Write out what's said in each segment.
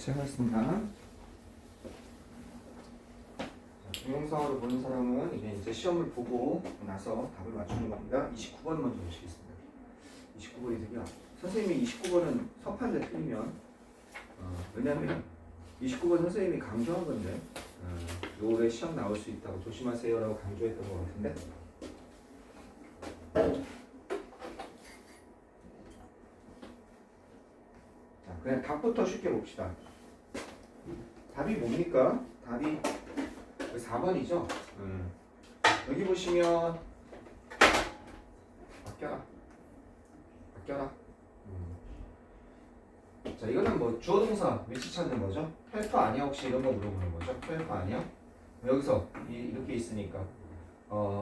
시작하겠습니다. 동영상으로 보는 사람은 이제 시험을 보고 나서 답을 맞추는 겁니다. 29번 먼저 보시겠습니다. 29번이 되게 선생님이 29번은 서판대 틀리면 왜냐면 29번 선생님이 강조한 건데 올해 시험 나올 수 있다고 조심하세요 라고 강조했던 것 같은데 자, 그냥 답부터 쉽게 봅시다. 답이 뭡니까? 답이 4번이죠? 여기 보시면 바뀌어라. 자, 이거는 뭐 주어 동사 위치 찾는 거죠? 헬퍼 아니야? 혹시 이런 거 물어보는 거죠? 헬퍼 아니야? 여기서 이렇게 있으니까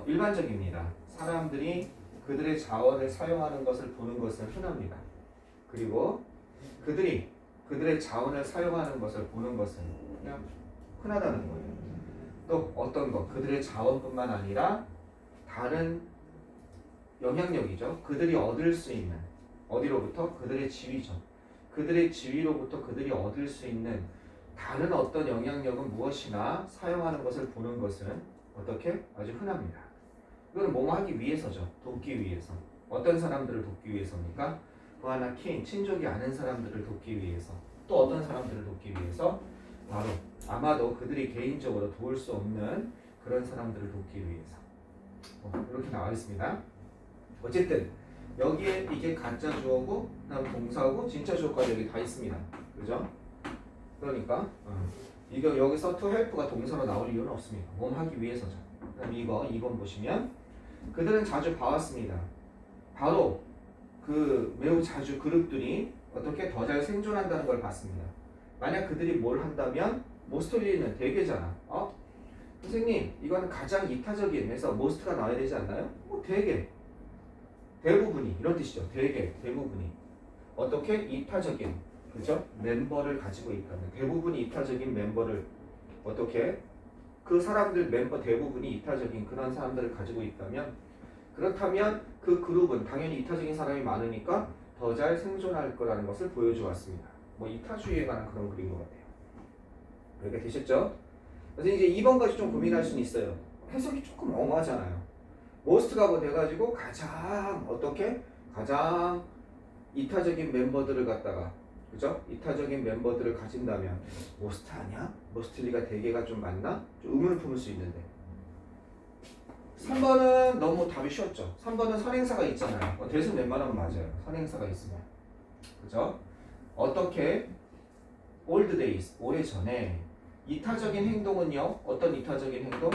일반적입니다. 사람들이 그들의 자원을 사용하는 것을 보는 것은 흔합니다. 그리고 그들의 자원을 사용하는 것을 보는 것은 그냥 흔하다는 거예요. 또 어떤 것, 그들의 자원뿐만 아니라 다른 영향력이죠. 그들이 얻을 수 있는 어디로부터? 그들의 지위죠. 그들의 지위로부터 그들이 얻을 수 있는 다른 어떤 영향력은 무엇이나 사용하는 것을 보는 것은 어떻게? 아주 흔합니다. 이건 뭐뭐 하기 위해서죠. 돕기 위해서. 어떤 사람들을 돕기 위해서입니까? 그 하나 친족이 아는 사람들을 돕기 위해서. 또 어떤 사람들을 돕기 위해서? 바로 아마도 그들이 개인적으로 도울 수 없는 그런 사람들을 돕기 위해서. 이렇게 나와 있습니다. 어쨌든 여기에 이게 가짜 주어고 그다음 동사고 진짜 주어까지 여기 다 있습니다. 그죠? 그러니까 이거 여기서 to help가 동사로 나올 이유는 없습니다. 몸 하기 위해서죠. 그다음 이거 2번 보시면 그들은 자주 봐왔습니다. 바로 그 매우 자주 그룹들이 어떻게 더 잘 생존한다는 걸 봤습니다. 만약 그들이 뭘 한다면 모스트리는 대개잖아. 선생님 이거는 가장 이타적인 해서 모스트가 나와야 되지 않나요? 대개 대부분이 이런 뜻이죠. 대부분이 어떻게 이타적인 그죠? 멤버를 가지고 있다면 대부분이 이타적인 멤버를 어떻게 그 사람들 멤버 대부분이 이타적인 그런 사람들을 가지고 있다면 그렇다면 그 그룹은 당연히 이타적인 사람이 많으니까 더 잘 생존할 거라는 것을 보여주었습니다. 뭐 이타주의에 관한 그런 글인 것 같아요. 이렇게 되셨죠? 그래서 이제 2번까지 좀 고민할 수는 있어요. 해석이 조금 엉하잖아요. 모스트가 뭐 돼가지고 가장 이타적인 멤버들을 갖다가 그죠? 이타적인 멤버들을 가진다면 모스트 아니야? 모스트리가 대개가 좀 맞나? 좀 의문을 품을 수 있는데 3번은 너무 답이 쉬웠죠. 3번은 선행사가 있잖아요. 대신 웬만하면 맞아요. 선행사가 있으면 그죠? 어떻게 old days 오래전에 이타적인 행동은요. 어떤 이타적인 행동?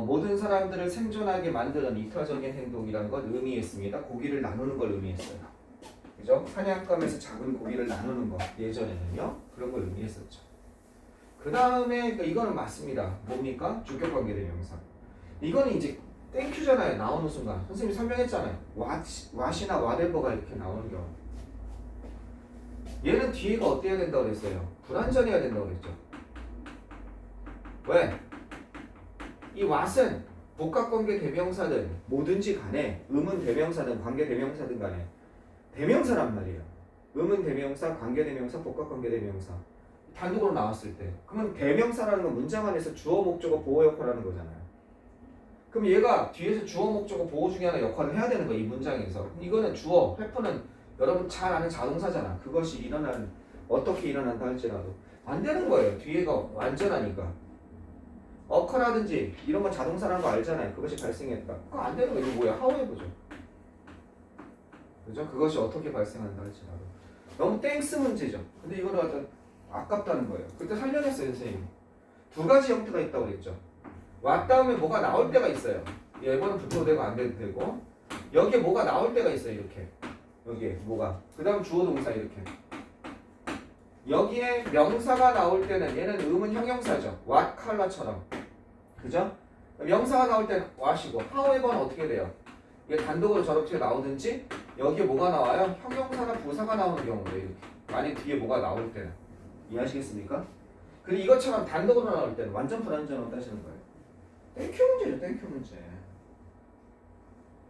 모든 사람들을 생존하게 만드는 이타적인 행동이라는 걸 의미했습니다. 고기를 나누는 걸 의미했어요. 그죠? 사냥감에서 작은 고기를 나누는 거 예전에는요. 그런 걸 의미했었죠. 그 다음에 이거는 맞습니다. 뭡니까? 주격관계대명사. 이거는 이제 땡큐잖아요. 나오는 순간 선생님이 설명했잖아요. what이나 whatever가 이렇게 나오는 경우 얘는 뒤에가 어때야 된다고 그랬어요? 불완전해야 된다고 그랬죠. 왜? 이 what은 복합관계 대명사든 뭐든지 간에 음은 대명사든 관계 대명사든 간에 대명사란 말이에요. 음은 대명사, 관계 대명사, 복합관계 대명사 단독으로 나왔을 때 그러면 대명사라는 건 문장 안에서 주어, 목적어, 보호 역할을 하는 거잖아요. 그럼 얘가 뒤에서 주어, 목적어, 보호 중에 하나 역할을 해야 되는 거야. 이 문장에서. 이거는 주어, help는 여러분 잘 아는 자동사잖아. 그것이 어떻게 일어난다 할지라도 안 되는 거예요. 뒤에가 완전하니까. occur라든지 이런 건 자동사라는 거 알잖아요. 그것이 발생했다. 그거 안 되는 거 이거 뭐야? however죠. 그죠? 그것이 어떻게 발생한다 할지라도. 너무 땡스 문제죠. 근데 이거는 어떤 아깝다는 거예요. 그때 설명했어요, 선생님. 두 가지 형태가 있다고 그랬죠. 왔 다음에 뭐가 나올 때가 있어요. 이거는 붙어도 되고 안 돼도 되고 여기에 뭐가 나올 때가 있어요. 이렇게 여기에 뭐가 그 다음 주어 동사 이렇게 여기에 명사가 나올 때는 얘는 음은 형용사죠. what color처럼 그죠? 명사가 나올 때는 what이고 however는 어떻게 돼요? 이게 단독으로 저렇게 나오든지 여기에 뭐가 나와요? 형용사나 부사가 나오는 경우도 이렇게 만약 뒤에 뭐가 나올 때는 이해하시겠습니까? 그리고 이것처럼 단독으로 나올 때는 완전 불완전으로 따지는 거예요. 땡큐 문제죠. 땡큐 문제.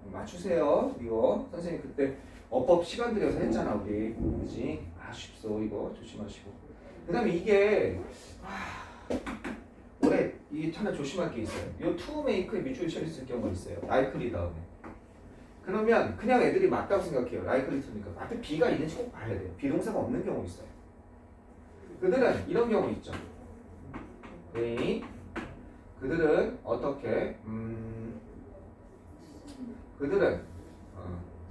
맞추세요. 이거 선생님 그때 어법 시간 들여서 했잖아 우리. 그지? 쉽소 이거 조심하시고. 그 다음에 이게 올해 이게 하나 조심할 게 있어요. 요 to make에 밑줄 쳐 있을 경우가 있어요. likely 다음에. 그러면 그냥 애들이 맞다고 생각해요. likely to니까 앞에 be가 있는지 꼭 봐야 돼요. 비동사가 없는 경우 있어요. 그들은 이런 경우 있죠. 그들은 어떻게 그들은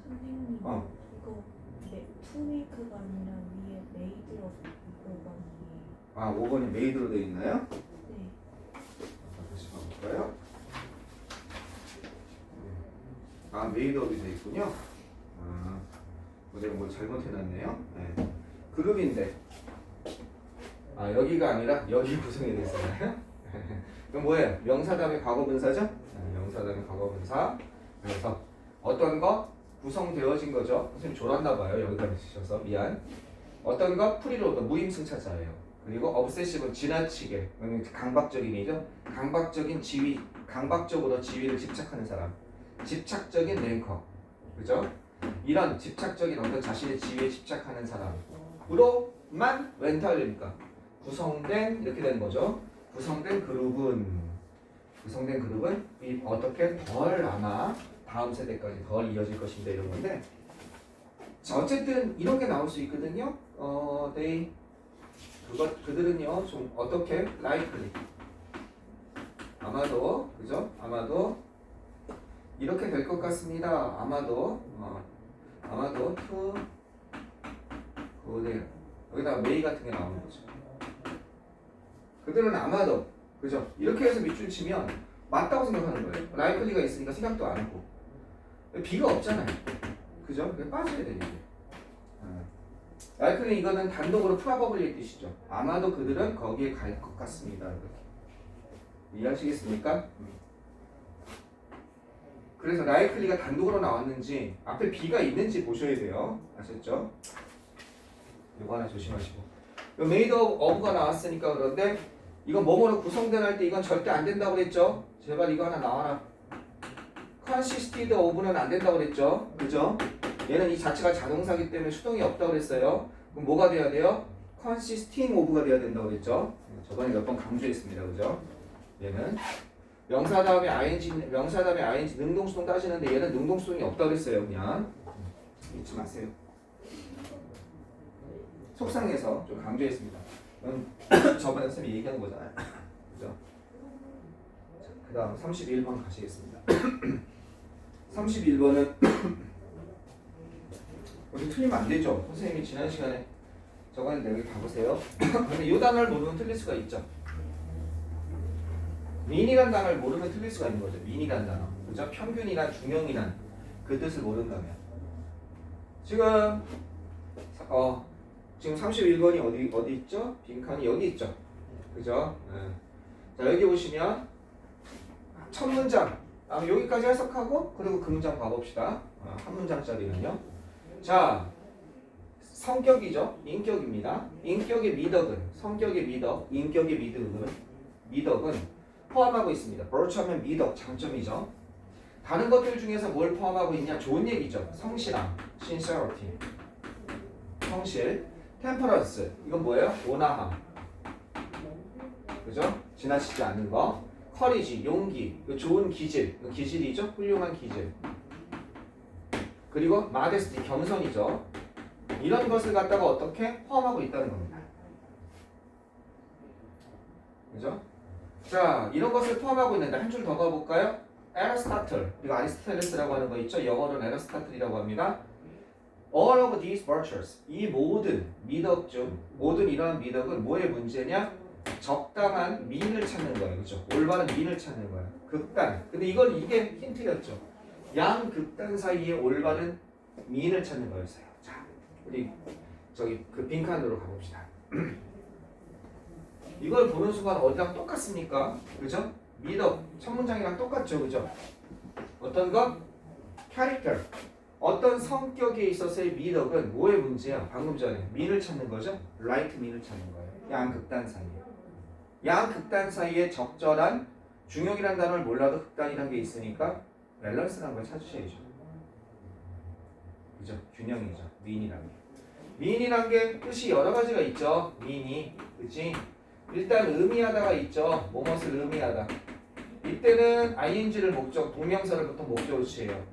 선생님 이거 투메이크가 아니라 위에 메이드라고 5번이에요. 5번이 메이드로 되어 있나요? 네. 다시 봐볼까요? 메이드업이 되어 있군요. 내가 뭘 잘못해놨네요. 네. 그룹인데 여기가 아니라 여기 구성이 되어 있잖아요. 그럼 뭐예요? 명사 다음에 과거분사죠? 명사 다음에 과거분사. 그래서 어떤 거 구성되어진 거죠. 선생님 졸았나 봐요. 여기까지 쓰셔서 미안. 어떤 거 프리로드 무임승차자예요. 그리고 obsessive는 지나치게 강박적인이죠. 강박적으로 지위를 집착하는 사람. 집착적인 랭커. 그죠? 이런 집착적인 어떤 자신의 지위에 집착하는 사람으로만 렌탈입니까? 구성된 이렇게 되는 거죠. 구성된 그룹은 어떻게 덜 아마 다음 세대까지 덜 이어질 것인데 이런 건데. 자, 어쨌든 이런 게 나올 수 있거든요. 그들은요 좀 어떻게 likely 아마도 그죠? 아마도 이렇게 될 것 같습니다. 아마도 to go there. 여기다가 may 같은 게 나오는 거죠. 그들은 아마도 그죠? 이렇게 해서 밑줄 치면 맞다고 생각하는 거예요. likely가 있으니까 생각도 안 하고 B가 없잖아요. 그죠? 그게 빠져야 돼 이게. likely 이거는 단독으로 probably의 뜻이죠. 아마도 그들은 거기에 갈 것 같습니다. 이렇게 이해하시겠습니까? 그래서 likely가 단독으로 나왔는지 앞에 B가 있는지 보셔야 돼요. 아셨죠? 이거 하나 조심하시고. made of가 나왔으니까 그런데 이건 뭐뭐로 구성된 할 때 이건 절대 안 된다고 그랬죠? 제발 이거 하나 나와라. consisted of는 안 된다고 그랬죠? 그죠? 얘는 이 자체가 자동사기 때문에 수동이 없다고 그랬어요. 그럼 뭐가 돼야 돼요? consisting of가 돼야 된다고 그랬죠? 저번에 몇 번 강조했습니다. 그죠? 얘는 명사 다음에 ing 능동수동 따지는데 얘는 능동수동이 없다고 그랬어요. 그냥 잊지 마세요. 속상해서 좀 강조했습니다. 저번에 선생님이 얘기한 거잖아요. 그죠? 그 다음 31번 가시겠습니다. 31번은 어디 틀리면 안 되죠. 선생님이 지난 시간에 적었는데 여기 가보세요. 근데 이 단어를 모르면 틀릴 수가 있죠. 민이란 단어를 모르면 틀릴 수가 있는 거죠. 민이란 단어. 그죠? 평균이란 중형이란 그 뜻을 모른다면. 지금 31번이 어디 있죠? 빈칸이 여기 있죠. 그죠? 네. 자, 여기 보시면 첫 문장 여기까지 해석하고 그리고 그 문장 봐봅시다. 한 문장짜리는요. 자, 성격이죠. 인격입니다. 인격의 미덕은 성격의 미덕, 인격의 미덕은 포함하고 있습니다. virtue하면 미덕, 장점이죠. 다른 것들 중에서 뭘 포함하고 있냐? 좋은 얘기죠. 성실함, sincerity, 성실. temperance, 이건 뭐예요? 온화함. 그죠? 지나치지 않는 거. courage, 용기, 좋은 기질, 기질이죠? 훌륭한 기질. 그리고 modesty, 겸손이죠. 이런 것을 갖다가 어떻게 포함하고 있다는 겁니다. 그죠? 자, 이런 것을 포함하고 있는데 한 줄 더 가볼까요? Aristotle, 이거 아리스토텔레스라고 하는 거 있죠? 영어로는 Aristotle이라고 합니다. All of these virtues, 이 모든 미덕 중 모든 이러한 미덕은 뭐의 문제냐? 적당한 미인을 찾는 거예요. 그렇죠? 올바른 미인을 찾는 거예요. 극단. 근데 이게 힌트였죠. 양 극단 사이에 올바른 미인을 찾는 거였어요. 자, 우리 그 빈칸으로 가봅시다. 이걸 보는 순간 어디랑 똑같습니까? 그죠? 미덕 첫 문장이랑 똑같죠. 그죠? 어떤 것? 캐릭터. 어떤 성격에 있어서의 미덕은 뭐의 문제야? 방금 전에 민을 찾는 거죠? right 민을 찾는 거예요. 양극단 사이에. 양극단 사이에 적절한 중역이라는 단어를 몰라도 극단이라는 게 있으니까 밸런스라는 걸 찾으셔야죠. 그죠? 균형이죠. 민이라는 게. 민이라는 게 뜻이 여러 가지가 있죠. 민이 그치? 일단 의미하다가 있죠. 뭐뭇을 의미하다. 이때는 ing를 목적, 동명사를 보통 목적으로 취해요.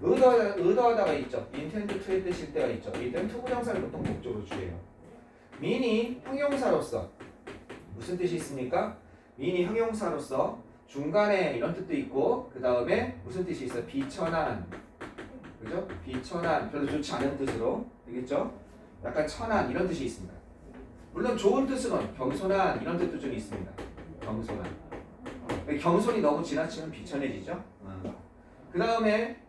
의도하다가 있죠. intend to의 뜻일 때가 있죠. 이때는 투부정사를 보통 목적으로 취해요. mean이 형용사로서 무슨 뜻이 있습니까? mean이 형용사로서 중간에 이런 뜻도 있고 그 다음에 무슨 뜻이 있어요? 비천한, 그죠? 비천한, 별로 좋지 않은 뜻으로 되겠죠? 약간 천한 이런 뜻이 있습니다. 물론 좋은 뜻은 겸손한 이런 뜻도 좀 있습니다. 겸손한. 겸손이 너무 지나치면 비천해지죠. 그 다음에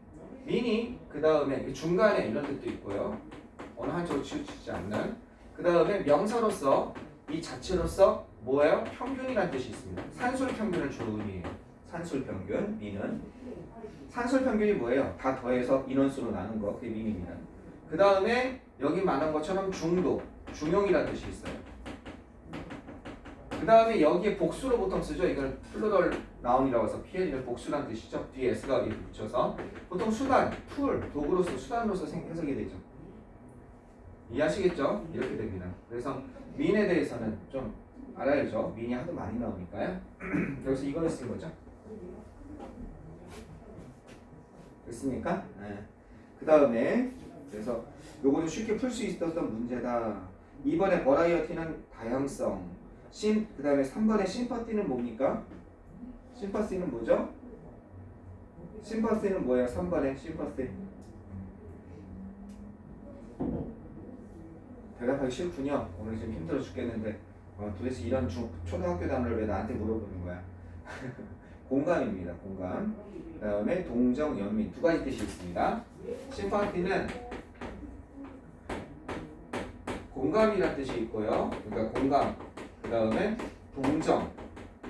미니, 그 다음에 중간에 이런 뜻도 있고요. 어느 한쪽으로 치우치지 않는. 그 다음에 명사로서 이 자체로서 뭐예요? 평균이라는 뜻이 있습니다. 산술평균을 주로 의미해요. 산술평균, 미는. 산술평균이 뭐예요? 다 더해서 인원수로 나눈 거, 그게 미입니다. 그 다음에 여기 말한 것처럼 중도, 중용이라는 뜻이 있어요. 그 다음에 여기에 복수로 보통 쓰죠. 이걸 플루럴 나운이라고 해서 PL을 복수란 뜻이죠. 뒤에 S가 이렇게 붙여서 보통 수단, 툴, 도구로서 수단으로서 해석이 되죠. 이해하시겠죠? 이렇게 됩니다. 그래서 민에 대해서는 좀 알아야죠. 민이 하도 많이 나오니까요. 그래서 이거를 쓴 거죠. 됐습니까? 네. 그 다음에 그래서 요거는 쉽게 풀 수 있었던 문제다. 2번에 버라이어티는 다양성. 그 다음에 3번에 심퍼티는 뭡니까? 심퍼시는 뭐죠? 심퍼시는 뭐예요? 3번에 심퍼시. 대답하기 싫군요. 오늘 좀 힘들어 죽겠는데 도대체 이런 초등학교 단어를 왜 나한테 물어보는 거야? 공감입니다. 공감. 그 다음에 동정, 연민 두 가지 뜻이 있습니다. 심퍼티는 공감이라는 뜻이 있고요. 그러니까 공감, 그 다음에 동정,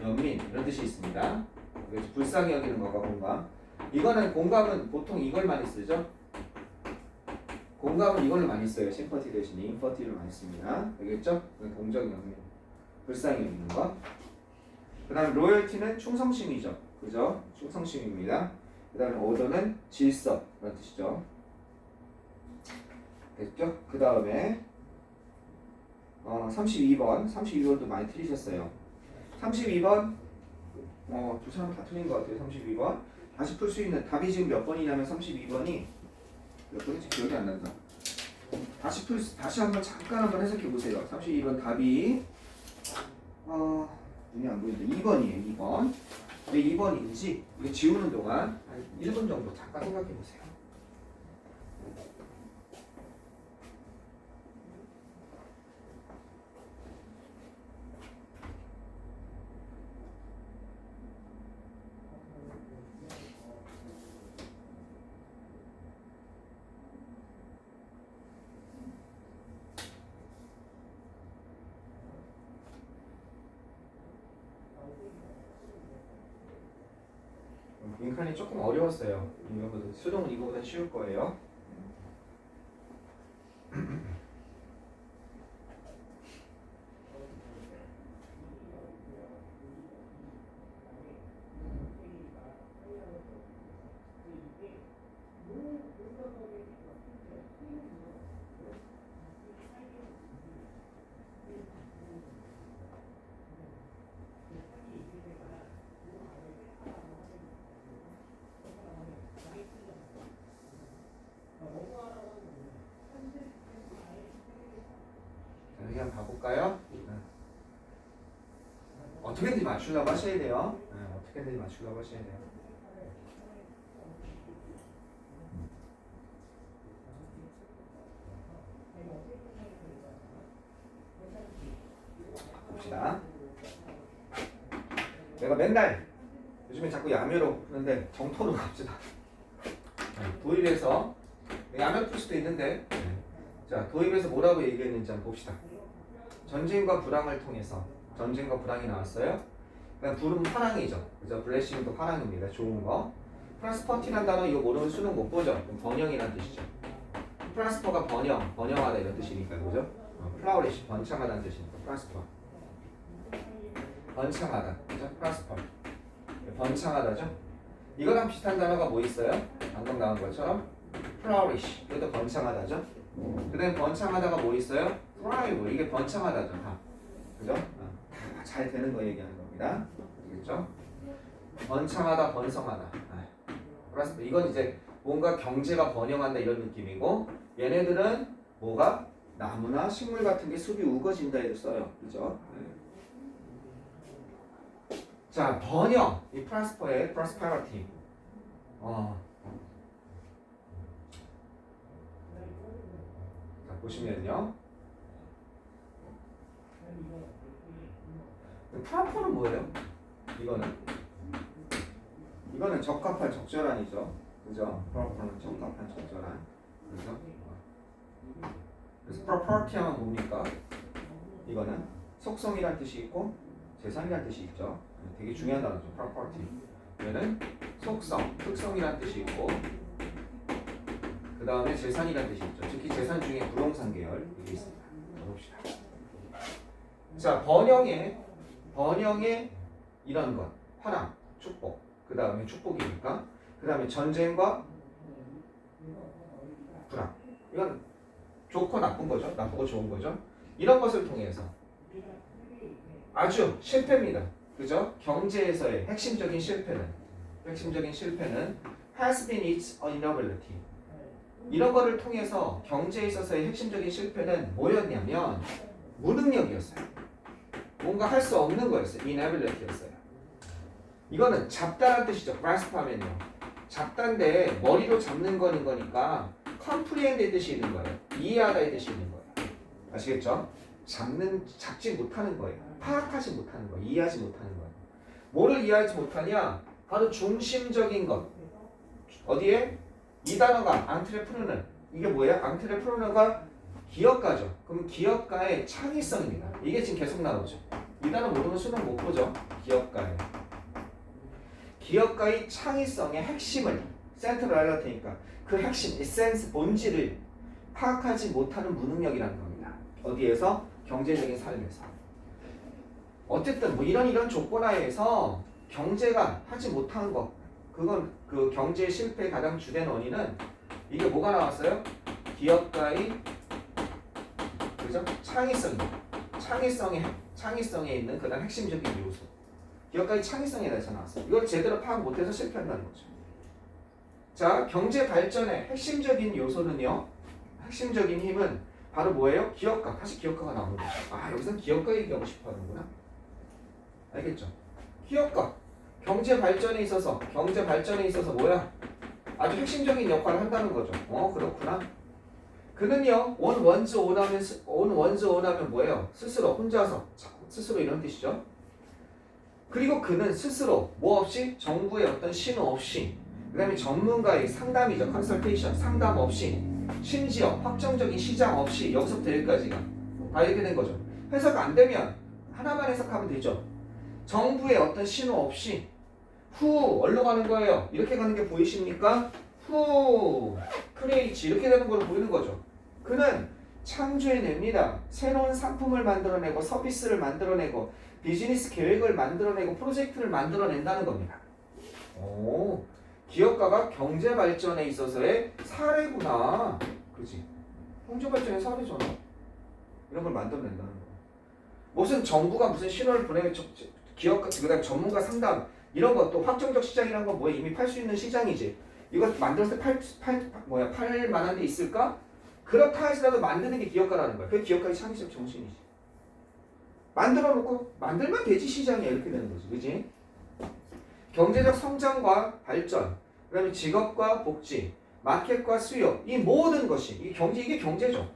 연민 이런 뜻이 있습니다. 그래서 불쌍히 여기는 것과 공감. 이거는 공감은 보통 이걸 많이 쓰죠. 공감은 이걸로 많이 써요. 심퍼티 대신에 인퍼티를 많이 씁니다. 알겠죠? 동정, 연민, 불쌍히 여기는 것. 그 다음에 로열티는 충성심이죠. 그죠? 충성심입니다. 그 다음에 오더는 질서 그런 뜻이죠. 됐죠? 그 다음에 32번도 많이 틀리셨어요. 32번 두 사람 다 틀린 것 같아요. 32번 다시 풀 수 있는 답이 지금 몇 번이냐면 32번이 몇 번인지 기억이 안 난다. 다시 한번 잠깐 한번 해석해 보세요. 32번 답이 눈이 안 보이는데 2번이에요. 2번. 왜 2번인지 이거 지우는 동안 한 1분 정도 잠깐 생각해 보세요. 빈칸이 조금 어려웠어요. 이거보다 수동은 이거보다 쉬울 거예요. 여기 한번 봐볼까요? 어떻게든지 맞추려고 하셔야 돼요. 어떻게든지 맞추려고 하셔야 돼요. 봅시다. 내가 맨날 요즘에 자꾸 야매로 푸는데 정토로 갑시다. 도입에서 야매 풀 수도 있는데 자 도입에서 뭐라고 얘기했는지 한번 봅시다. 전쟁과 불황을 통해서 전쟁과 불황이 나왔어요. 그러니까 불은 화랑이죠. 그죠? 블레싱도 화랑입니다. 좋은 거. 프라스퍼티란 단어 이거 모르면 수능 못 보죠. 번영이란 뜻이죠. 프라스퍼가 번영하다 이런 뜻이니까 그죠? 플라우리시 번창하다는 뜻이니까 프라스퍼. 번창하다. 그죠? 프라스퍼. 번창하다죠? 이거랑 비슷한 단어가 뭐 있어요? 방금 나온 것처럼 플라우리시. 이것도 번창하다죠? 그 다음에 번창하다가 뭐 있어요? thrive. 이게 번창하다죠. 그죠? 잘 되는 거 얘기하는 겁니다. 알겠죠? 번창하다, 번성하다. 그래서 이건 이제 뭔가 경제가 번영한다 이런 느낌이고, 얘네들은 뭐가 나무나 식물 같은 게 숲이 우거진다 해도 써요. 그죠? 자, 번영. 이 prosper의 prosperity. 자, 보시면요. proper는 뭐예요? 이거는 적합한, 적절한이죠. 그죠? proper는 적합한, 적절한. 그죠? 그래서 property 하면 뭡니까? 이거는 속성이란 뜻이 있고 재산이란 뜻이 있죠. 되게 중요한 단어죠. property. 얘는 속성, 특성이란 뜻이 있고 그 다음에 재산이란 뜻이 있죠. 특히 재산 중에 부동산 계열 이게 있습니다. 봅시다. 자, 번영의 이런 것, 화랑, 축복. 그 다음에 축복이니까. 그 다음에 전쟁과 불황. 이건 좋고 나쁜 거죠. 나쁘고 좋은 거죠. 이런 것을 통해서 아주 실패입니다. 그죠? 경제에서의 핵심적인 실패는 has been its inability. 이런 거를 통해서 경제에 있어서의 핵심적인 실패는 뭐였냐면 무능력이었어요. 뭔가 할 수 없는 거였어요. inability였어요. 이거는 잡다란 뜻이죠. grasp 하면요. 잡다인데 머리로 잡는 거니까 comprehend의 뜻이 있는 거예요. 이해하다의 뜻이 있는 거예요. 아시겠죠? 잡지 못하는 거예요. 파악하지 못하는 거예요. 이해하지 못하는 거예요. 뭐를 이해하지 못하냐? 바로 중심적인 것. 어디에? 이 단어가 앙트레프르너. 이게 뭐예요? 앙트레프르너가 기업가죠. 그럼 기업가의 창의성입니다. 이게 지금 계속 나오죠. 이 단어 모르면 수능 못 보죠. 기업가의 창의성의 핵심을 센트럴리티니까 그 핵심, 에센스, 본질을 파악하지 못하는 무능력이라는 겁니다. 어디에서? 경제적인 삶에서. 어쨌든 뭐 이런 조건 하에서 경제가 하지 못한 것, 그건 그 경제 실패의 가장 주된 원인은 이게 뭐가 나왔어요? 기업가의 그죠? 창의성에 있는 그다음 핵심적인 요소. 기업가의 창의성에 대해서 나왔어요. 이걸 제대로 파악 못해서 실패한다는 거죠. 자, 경제 발전의 핵심적인 요소는요. 핵심적인 힘은 바로 뭐예요? 기업가. 다시 기업가가 나오는 거죠. 여기서는 기업가 얘기하고 싶어 하는구나. 알겠죠? 기업가. 경제 발전에 있어서 뭐야? 아주 핵심적인 역할을 한다는 거죠. 그렇구나. 그는요, 온 원즈 오나면 뭐예요? 스스로, 혼자서, 스스로 이런 뜻이죠. 그리고 그는 스스로 뭐 없이? 정부의 어떤 신호 없이, 그 다음에 전문가의 상담이죠. 컨설테이션, 상담 없이, 심지어 확정적인 시장 없이 여기서부터 여기까지가 다 이렇게 된 거죠. 해석 안 되면 하나만 해석하면 되죠. 정부의 어떤 신호 없이 어디로 가는 거예요? 이렇게 가는 게 보이십니까? 크리에이트 이렇게 되는 걸로 보이는 거죠. 그는 창조해냅니다. 새로운 상품을 만들어내고 서비스를 만들어내고 비즈니스 계획을 만들어내고 프로젝트를 만들어낸다는 겁니다. 기업가가 경제 발전에 있어서의 사례구나. 그치? 경제 발전의 사례잖아. 이런 걸 만들어낸다는 거. 무슨 정부가 무슨 신호를 보내면 기업가, 그다음 전문가 상담 이런 것도 확정적 시장이란 건 뭐야? 이미 팔 수 있는 시장이지. 이거 만들었을 때 팔 만한 데 있을까? 그렇다 해서라도 만드는 게 기업가라는 거야. 그게 기업가의 창의적 정신이지. 만들어놓고 만들면 되지 시장이야 이렇게 되는 거지, 그지? 경제적 성장과 발전, 그다음에 직업과 복지, 마켓과 수요, 이 모든 것이 이게 경제죠.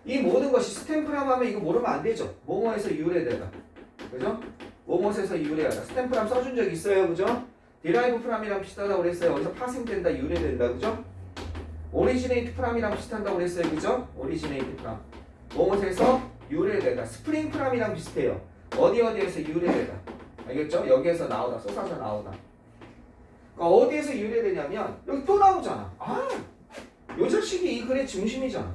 이 모든 것이 스탬프람 하면 이거 모르면 안 되죠. 뭐뭐에서 유래되다, 그죠? 뭐뭐에서 유래하다. 스탬프람 써준 적 있어요, 그죠? 디라이브 프람이랑 비슷하다고 그랬어요. 어디서 파생된다, 유래된다, 그죠? 오리지네이트 프람이랑 비슷한다고 그랬어요, 그죠? 오리지네이트 프람. 뭐뭐에서 유래되다. 스프링 프람이랑 비슷해요. 어디에서 유래되다. 알겠죠? 여기에서 나오다, 쏟아져 나오다. 그러니까 어디에서 유래되냐면 여기 또 나오잖아. 이 자식이 이 글의 중심이잖아.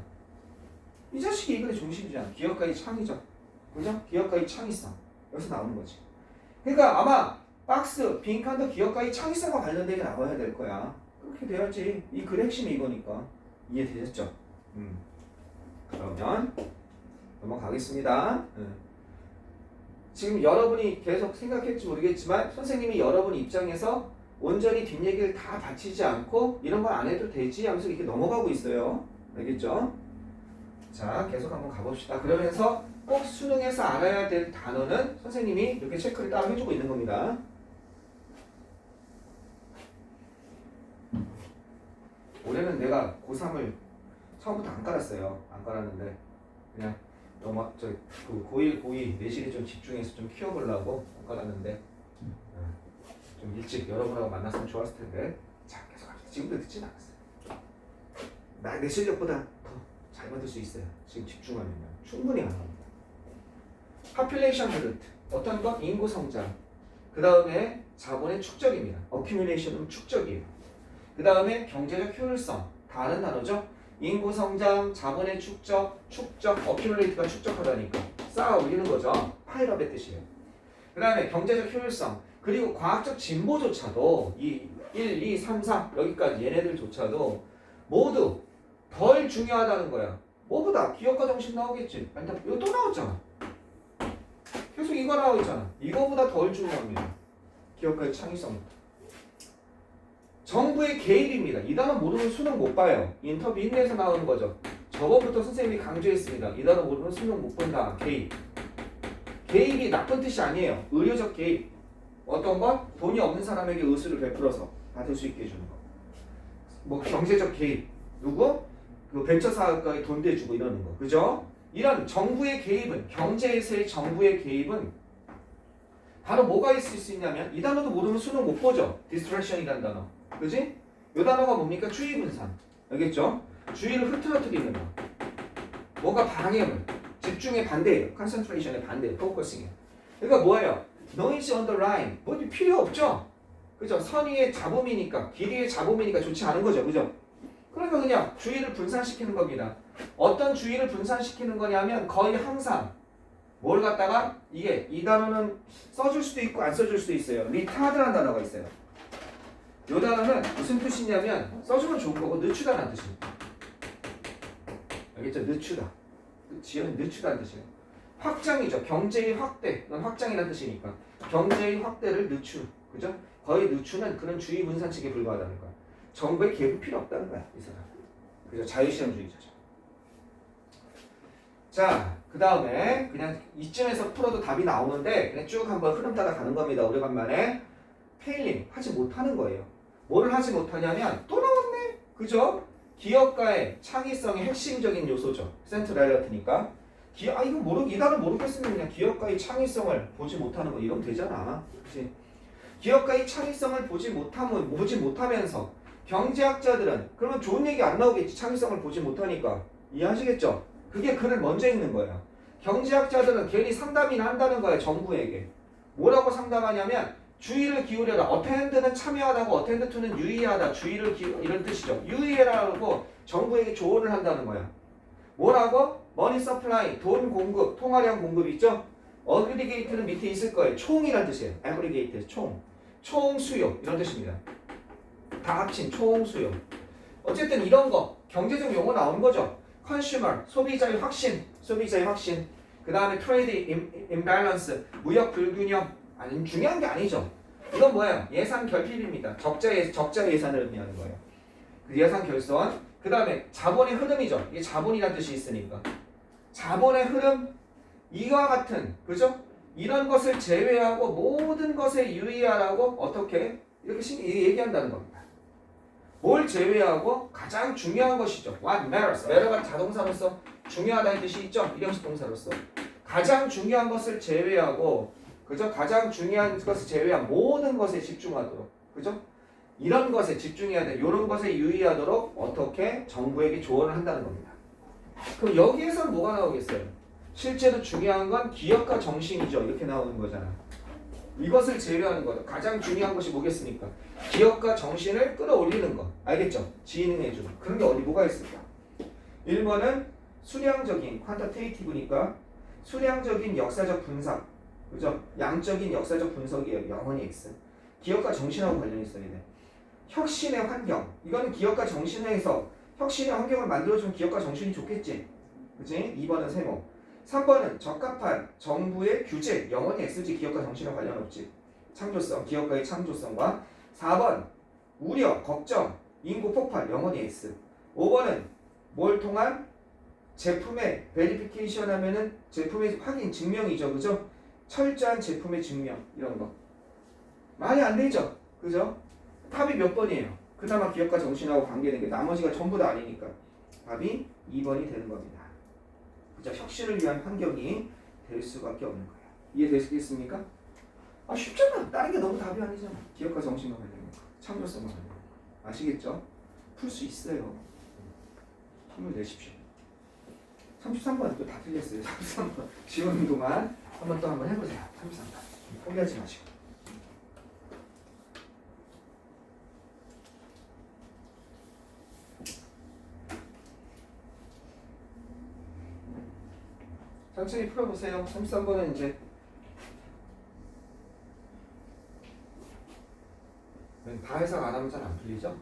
이 자식이 이 글의 중심이잖아. 기업가의 창의적, 그죠? 기업가의 창의성. 여기서 나오는 거지. 그러니까 아마 박스, 빈칸도 기업가의 창의성과 관련되게 나와야 될 거야. 그렇게 돼야지. 이 글의 핵심이 이거니까. 이해되셨죠? 그러면 넘어가겠습니다. 지금 여러분이 계속 생각할지 모르겠지만 선생님이 여러분 입장에서 온전히 뒷얘기를 다 바치지 않고 이런 거 안 해도 되지 하면서 이렇게 넘어가고 있어요. 알겠죠? 자, 계속 한번 가봅시다. 그러면서 꼭 수능에서 알아야 될 단어는 선생님이 이렇게 체크를 따로 해주고 있는 겁니다. 올해는 내가 고3을 처음부터 안 깔았어요. 안 깔았는데 그냥 너무 그 고1, 고2 내실에 좀 집중해서 좀 키워보려고 안 깔았는데 좀 일찍 여러분하고 만났으면 좋았을 텐데 자, 계속 합시다. 지금도 듣진 않았어요. 내 실력보다 더 잘 만들 수 있어요. 지금 집중하면 충분히 가능합니다. population growth 어떤 것? 인구 성장. 그 다음에 자본의 축적입니다. accumulation은 축적이에요. 그 다음에 경제적 효율성. 다른 단어죠. 인구 성장, 자본의 축적, accumulate가 축적하다니까 쌓아 올리는 거죠. 파일업의 뜻이에요. 그 다음에 경제적 효율성. 그리고 과학적 진보조차도 이 1, 2, 3, 4 여기까지 얘네들조차도 모두 덜 중요하다는 거야. 뭐보다 기업가 정신 나오겠지. 아니, 이거 또 나왔잖아. 계속 이거 나오고 있잖아. 이거보다 덜 중요합니다. 기업가의 창의성부터. 정부의 개입입니다. 이 단어 모르면 수능 못 봐요. 인터뷰 인내에서 나오는 거죠. 저번부터 선생님이 강조했습니다. 이 단어 모르면 수능 못 본다. 개입. 개입이 나쁜 뜻이 아니에요. 의료적 개입. 어떤 것? 돈이 없는 사람에게 의술을 베풀어서 받을 수 있게 해주는 거. 뭐 경제적 개입. 누구? 그 벤처 사업가에 돈 대주고 이러는 거. 그죠? 이런 정부의 개입은, 경제에서의 정부의 개입은 바로 뭐가 있을 수 있냐면 이 단어도 모르면 수능 못 보죠. distraction이라는 단어. 그지? 이 단어가 뭡니까? 주의 분산. 알겠죠? 주의를 흐트러뜨리는 거. 뭔가 방해물. 집중의 반대예요. concentration의 반대예요. focusing이에요. 그러니까 뭐예요? noise on the line. 뭐 필요 없죠? 그죠? 선 위의 잡음이니까, 길 위의 잡음이니까 좋지 않은 거죠. 그죠? 그러니까 그냥 주의를 분산시키는 겁니다. 어떤 주의를 분산시키는 거냐면 거의 항상 뭘 갖다가 이게 이 단어는 써줄 수도 있고 안 써줄 수도 있어요. retard라는 단어가 있어요. 이 단어는 무슨 뜻이냐면 써주면 좋은 거고 늦추다라는 뜻입니다. 알겠죠? 늦추다. 지연은 늦추다는 뜻이에요. 확장이죠. 경제의 확대. 이건 확장이라는 뜻이니까 경제의 확대를 늦추. 그죠? 거의 늦추는 그런 주의 분산책에 불과하다는 거야. 정부의 개입이 필요 없다는 거야. 이 사람. 그죠? 자유시장주의자죠. 자, 그 다음에 그냥 이쯤에서 풀어도 답이 나오는데 그냥 쭉 한번 흐름 따라 가는 겁니다. 오래간만에. 페일링 하지 못하는 거예요. 뭐를 하지 못하냐면 또 나왔네. 그죠? 기업가의 창의성의 핵심적인 요소죠. 센트럴리티니까. 이 단어 모르겠으면 그냥 기업가의 창의성을 보지 못하는 거 이러면 되잖아. 그치? 기업가의 창의성을 보지 못하면서 경제학자들은 그러면 좋은 얘기 안 나오겠지. 창의성을 보지 못하니까. 이해하시겠죠? 그게 글을 먼저 읽는 거예요. 경제학자들은 괜히 상담이나 한다는 거예요. 정부에게. 뭐라고 상담하냐면 주의를 기울여라. 어텐드는 참여하다고 어텐드2는 유의하다. 주의를 이런 뜻이죠. 유의해라고 정부에게 조언을 한다는 거야. 뭐라고? 머니 서플라이, 돈 공급, 통화량 공급 있죠? 어그리게이트는 밑에 있을 거예요. 총이란 뜻이에요. 어그리게이트, 총 수요 이런 뜻입니다. 다 합친 총 수요. 어쨌든 이런 거 경제적 용어 나오는 거죠. 컨슈머, 소비자의 확신. 그 다음에 트레이드 임밸런스, 무역 불균형. 아니 중요한 게 아니죠. 이건 뭐예요? 예산 결핍입니다. 적자 예산을 의미하는 거예요. 그 예산 결손. 그 다음에 자본의 흐름이죠. 이게 자본이라는 뜻이 있으니까. 자본의 흐름 이와 같은 그죠? 이런 것을 제외하고 모든 것에 유의하라고 어떻게 이렇게 얘기한다는 겁니다. 뭘 제외하고 가장 중요한 것이죠. What matters. matter가 자동사로서 중요하다는 뜻이 있죠. 일형식 동사로서 가장 중요한 것을 제외하고 그죠? 가장 중요한 것을 제외한 모든 것에 집중하도록 그죠? 이런 것에 집중해야 돼. 이런 것에 유의하도록 어떻게 정부에게 조언을 한다는 겁니다. 그럼 여기에서는 뭐가 나오겠어요? 실제로 중요한 건 기업가 정신이죠. 이렇게 나오는 거잖아. 이것을 제외하는 거죠. 가장 중요한 것이 뭐겠습니까? 기업가 정신을 끌어올리는 거. 알겠죠? 진흥해주는. 그런 게 뭐가 있을까? 1번은 수량적인, 퀀터테이티브니까 수량적인 역사적 분석. 그죠? 양적인 역사적 분석이에요. 영원히 X. 기업가 정신하고 관련이 있어야 돼. 혁신의 환경. 이거는 기업가 정신에서 혁신의 환경을 만들어주면 기업가 정신이 좋겠지. 그치? 2번은 세모. 3번은 적합한 정부의 규제, 영원히 SG 기업가 정신과 관련 없지. 창조성, 기업가의 창조성과 4번 우려, 걱정, 인구 폭발, 영원히 S. 5번은 뭘 통한 제품의 베리피케이션 하면은 제품의 확인, 증명이죠. 그죠? 철저한 제품의 증명 이런 거. 많이 안 되죠. 그죠? 답이 몇 번이에요? 그나마 기업가 정신하고 관계되는 게 나머지가 전부 다 아니니까. 답이 2번이 되는 겁니다. 그죠? 혁신을 위한 환경이 될 수밖에 없는 거예요. 이해되시겠습니까? 아 쉽잖아. 다른 게 너무 답이 아니잖아. 기업가 정신과 관련된 거, 창조성과 관련된 거. 아시겠죠? 풀 수 있어요. 힘을 내십시오. 33번 또 다 틀렸어요. 33번 지우는 동안 한번 해보세요. 33번 포기하지 마시고. 천천히 풀어보세요. 33번은 이제 다 해석 안 하면 잘 안 풀리죠?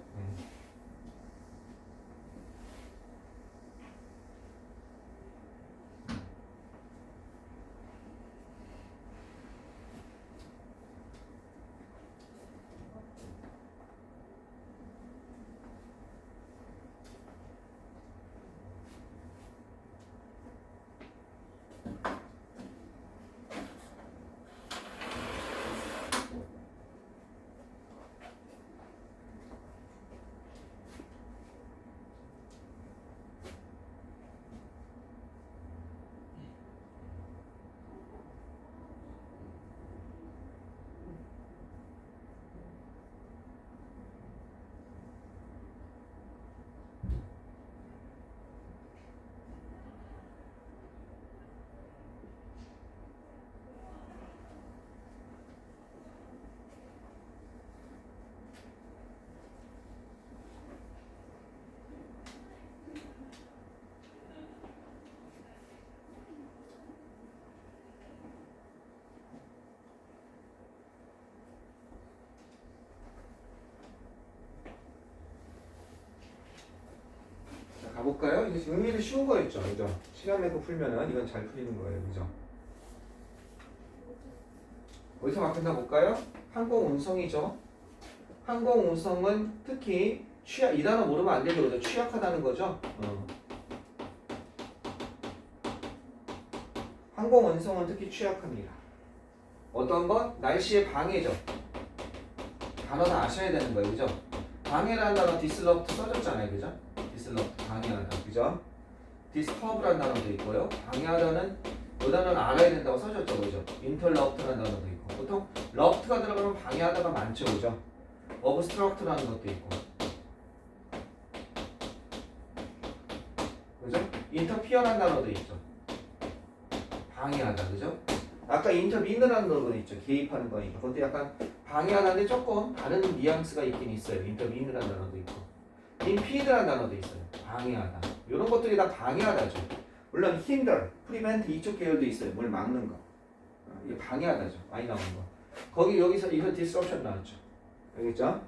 가볼까요? 이게 의미를 쉬운 거였죠, 그죠? 시간 내고 풀면은 이건 잘 풀리는 거예요, 그죠? 어디서 바꾼다 볼까요? 항공운송이죠. 항공운송은 특히 이 단어 모르면 안 되죠, 그죠? 취약하다는 거죠. 항공운송은 특히 취약합니다. 어떤 것? 날씨의 방해죠. 단어 다 아셔야 되는 거예요, 그죠? 방해라는 단어 디스럽트 써줬잖아요, 그죠? 디스럽트 방해하다, 그죠? 디스터브라는 단어도 있고요. 방해하다는 이 단어는 알아야 된다고 써줬죠, 그죠? 인터럽트라는 단어도 있고, 보통 럽트가 들어가면 방해하다가 많죠, 그죠? 어브스트럭트라는 것도 있고, 그죠? 인터피어라는 단어도 있죠. 방해하다, 그죠? 아까 인터비느라는 단어도 있죠. 개입하는 거니까. 그것도 약간 방해하다인데 조금 다른 뉘앙스가 있긴 있어요. 인터비느라는 단어도 있고, 인피드라는 단어도 있어요. 방해하다. 이런 것들이 다 방해하다죠. 물론 hinder, prevent 이쪽 계열도 있어요. 뭘 막는 거. 이게 방해하다죠. 많이 나오는 거. 거기 여기서 이거 disruption 나왔죠. 알겠죠?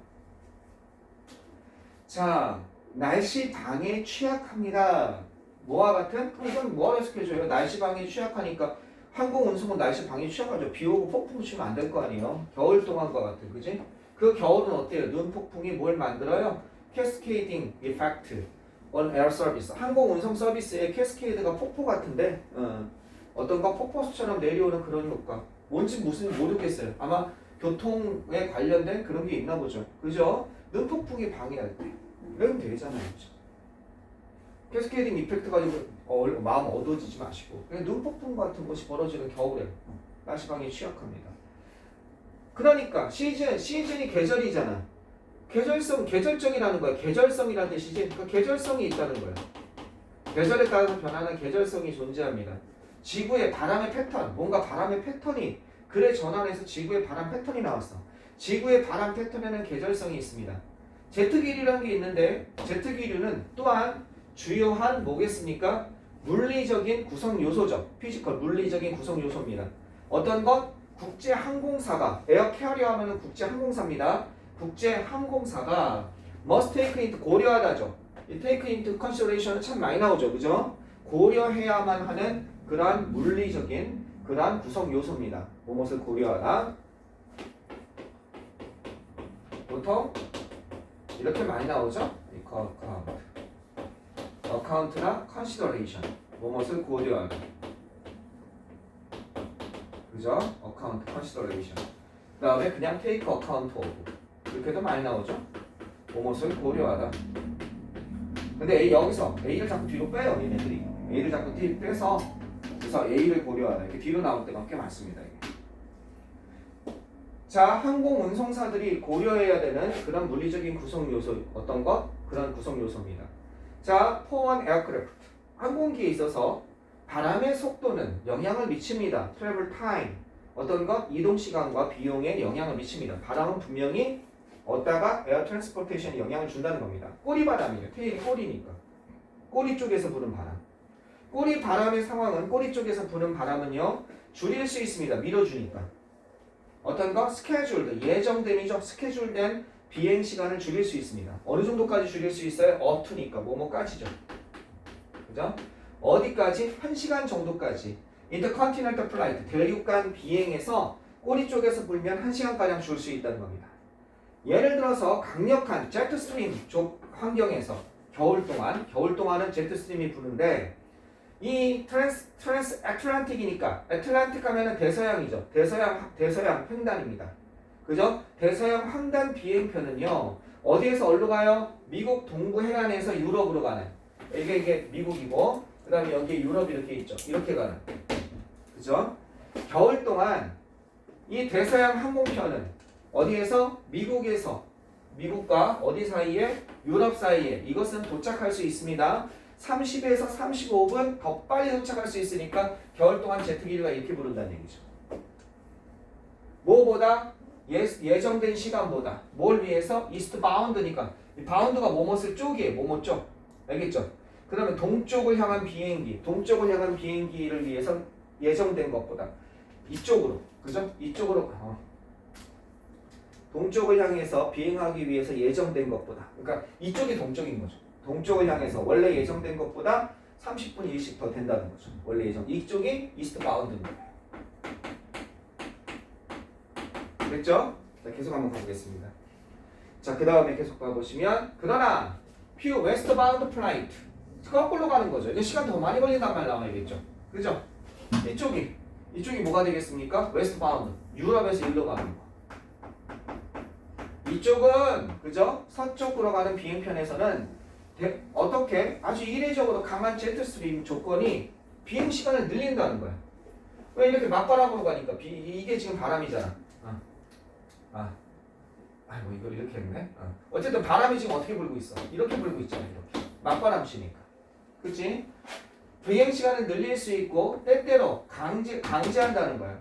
자, 날씨 방해에 취약합니다. 뭐와 같은? 이건 뭐가 해석해줘요? 날씨 방해에 취약하니까 항공운송은 날씨 방해에 취약하죠. 비 오고 폭풍 치면 안 될 거 아니에요. 겨울 동안과 같은, 그지? 그 겨울은 어때요? 눈 폭풍이 뭘 만들어요? 캐스케이딩 이펙트 on air service. 항공운송 서비스의 캐스케이드가 폭포 같은데 어떤 거 폭포수처럼 내려오는 그런 효과. 뭔지 무슨 모르겠어요. 아마 교통에 관련된 그런 게 있나 보죠. 그죠? 눈 폭풍이 방해할 때. 이러면 되잖아요. 그죠? 캐스케이딩 이펙트 가지고 마음 어두워지지 마시고 그냥 눈 폭풍 같은 것이 벌어지는 겨울에 날씨 방해에 취약합니다. 그러니까 시즌이 계절이잖아. 계절적이라는 거야. 계절성이라는 뜻이지. 그러니까 계절성이 있다는 거야. 계절에 따라서 변하는 계절성이 존재합니다. 지구의 바람의 패턴, 뭔가 바람의 패턴이 글의 전환해서 지구의 바람 패턴이 나왔어. 지구의 바람 패턴에는 계절성이 있습니다. 제트기류라는 게 있는데 제트기류는 또한 주요한 뭐겠습니까? 물리적인 구성 요소죠. 피지컬 물리적인 구성 요소입니다. 어떤 것? 국제 항공사가 에어 캐리어 하면은 국제 항공사입니다. 국제 항공사가 must take into 고려하다죠. 이 take into consideration은 참 많이 나오죠, 그죠? 고려해야만 하는 그러한 물리적인 그러한 구성 요소입니다. 무엇을 고려하다. 보통 이렇게 많이 나오죠? 어카운트나 consideration. 무엇을 고려하다. 그죠? 어카운트, consideration. 그 다음에 그냥 take account of. 이렇게도 많이 나오죠? 무엇을 고려하다. 근데 여기서 A를 자꾸 뒤로 빼요, 얘네들이. A를 자꾸 뒤로 빼서 그래서 A를 고려하다. 이렇게 뒤로 나올 때가 꽤 많습니다. 이게. 자, 항공 운송사들이 고려해야 되는 그런 물리적인 구성 요소 어떤 것? 그런 구성 요소입니다. 자, for an aircraft. 항공기에 있어서 바람의 속도는 영향을 미칩니다. travel time. 어떤 것? 이동 시간과 비용에 영향을 미칩니다. 바람은 분명히 어디다가 에어 트랜스포테이션에 영향을 준다는 겁니다. 꼬리 바람이에요. 테일이 꼬리니까. 꼬리 쪽에서 부는 바람. 꼬리 바람의 상황은 꼬리 쪽에서 부는 바람은요. 줄일 수 있습니다. 밀어주니까. 어떤 거? 스케줄드. 예정됨이죠. 스케줄된 비행 시간을 줄일 수 있습니다. 어느 정도까지 줄일 수 있어요? upto니까. 뭐뭐까지죠. 그죠? 어디까지? 1시간 정도까지. intercontinental flight. 대륙간 비행에서 꼬리 쪽에서 불면 1시간가량 줄 수 있다는 겁니다. 예를 들어서 강력한 제트스트림 환경에서 겨울 동안은 제트스트림이 부는데 이 애틀란틱이니까 애틀란틱 하면은 대서양이죠. 대서양 횡단입니다. 그죠? 대서양 횡단 비행편은요. 어디에서 어디로 가요? 미국 동부 해안에서 유럽으로 가는. 이게 미국이고 그다음에 여기 유럽 이렇게 있죠. 이렇게 가는. 그죠? 겨울 동안 이 대서양 항공편은 어디에서? 미국과 어디 사이에? 유럽 사이에. 이것은 도착할 수 있습니다. 30에서 35분 더 빨리 도착할 수 있으니까 겨울 동안 제트 기류가 이렇게 부른다는 얘기죠. 뭐보다? 예정된 시간보다. 뭘 위해서? 이스트 바운드니까. 바운드가 뭐뭇을 쪽이에요. 뭐뭇 쪽. 알겠죠? 그러면 동쪽을 향한 비행기를 위해서 예정된 것보다 이쪽으로. 그죠? 이쪽으로 동쪽을 향해서 비행하기 위해서 예정된 것보다 그러니까 이쪽이 동쪽인 거죠. 동쪽을 향해서 원래 예정된 것보다 30분 일씩 더 된다는 거죠. 원래 이쪽이 이스트 바운드인 거예요. 됐죠? 자, 계속 한번 가보겠습니다. 자, 그 다음에 계속 가보시면 그러나 퓨 웨스트 바운드 플라이트 거꾸로 가는 거죠. 이제 시간 더 많이 걸린단 말 나와야겠죠. 그죠? 이쪽이 뭐가 되겠습니까? 웨스트 바운드 유럽에서 일로 가는 거. 이쪽은 그죠? 서쪽으로 가는 비행편에서는 어떻게 아주 이례적으로 강한 제트스트림 조건이 비행 시간을 늘린다는 거야. 왜 이렇게 맞바람으로 가니까 이게 지금 바람이잖아. 아이고 이걸 이렇게 했네. 어쨌든 바람이 지금 어떻게 불고 있어? 이렇게 불고 있잖아. 이렇게 맞바람 치니까. 그치? 비행 시간을 늘릴 수 있고 때때로 강제한다는 거야.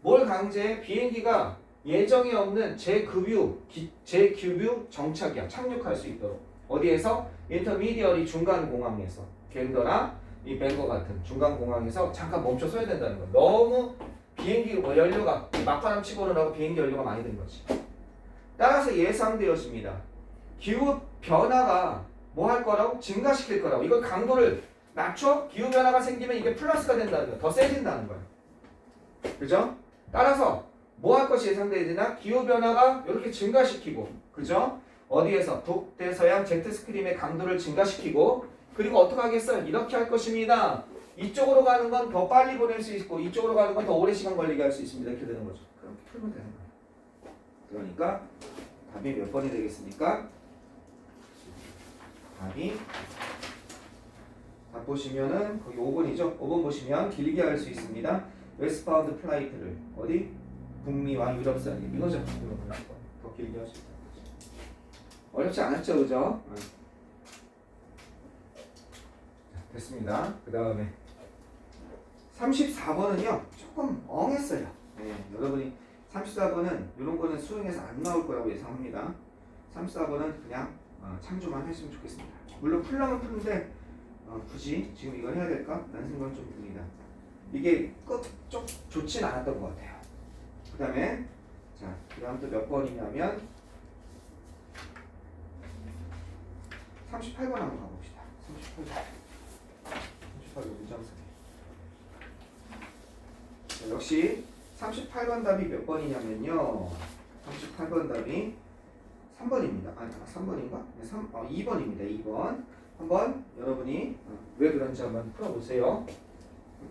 뭘 강제해? 비행기가 예정에 없는 제급유 정착이야. 착륙할 수 있도록. 어디에서? 인터미디어리 중간 공항에서. 갱더나 이 뱅거 같은 중간 공항에서 잠깐 멈춰 서야 된다는 거야. 너무 비행기 연료가 막바람 치고는 하고 비행기 연료가 많이 든 거지. 따라서 예상되었습니다. 기후 변화가 뭐 할 거라고? 증가시킬 거라고. 이걸 강도를 낮춰? 기후 변화가 생기면 이게 플러스가 된다는 거야. 더 세진다는 거야. 그죠? 따라서 뭐 할 것이 예상되지나 기후 변화가 이렇게 증가시키고, 그죠? 어디에서 북대서양 제트스트림의 강도를 증가시키고, 그리고 어떻게 하겠어요? 이렇게 할 것입니다. 이쪽으로 가는 건 더 빨리 보낼 수 있고, 이쪽으로 가는 건 더 오래 시간 걸리게 할 수 있습니다. 이렇게 되는 거죠. 그렇게 풀면 되는 거예요. 그러니까 답이 몇 번이 되겠습니까? 답이 답 보시면은 거기 5번이죠. 5번 보시면 길게 할 수 있습니다. 웨스트바운드 플라이트를 어디? 북미와 유럽 사이 이거죠. 더 길게 할 수 있다. 어렵지 않았죠, 그죠? 됐습니다. 그 다음에 34번은요 조금 엉했어요. 네, 여러분이 34번은 이런 거는 수능에서 안 나올 거라고 예상합니다. 34번은 그냥 참조만 했으면 좋겠습니다. 물론 풀려면 푸는데 굳이 지금 이걸 해야 될까? 라는 생각은 좀 듭니다. 이게 좀 좋진 않았던 것 같아요. 그 다음에 자, 그 다음 또 몇 번이냐면 38번 한번 가봅시다. 38번 문장성 역시 38번 답이 몇 번이냐면요. 38번 답이 3번입니다. 아니, 3번인가? 네, 2번입니다. 2번. 한번 여러분이 왜 그런지 한번 풀어보세요.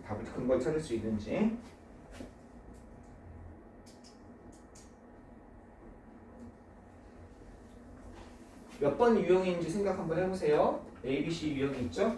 답을 근거를 찾을 수 있는지. 몇 번 유형인지 생각 한번 해보세요. A, B, C 유형이 있죠?